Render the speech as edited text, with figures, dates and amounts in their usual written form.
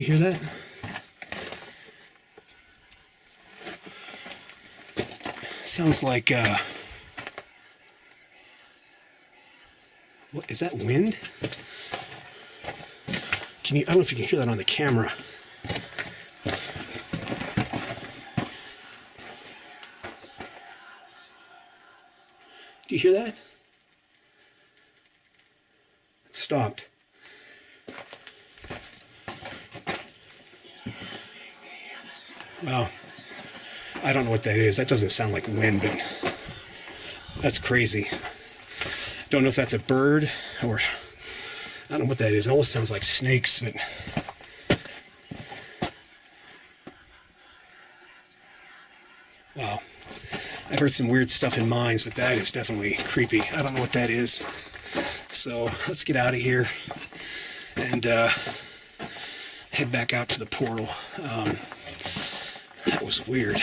You hear that? Sounds like, what, is that wind? Can you, I don't know if you can hear that on the camera. Do you hear that? It stopped. Well, I don't know what that is. That doesn't sound like wind, but that's crazy. Don't know if that's a bird or I don't know what that is. It almost sounds like snakes, but wow. I've heard some weird stuff in mines, but that is definitely creepy. I don't know what that is. So let's get out of here and head back out to the portal. That was weird.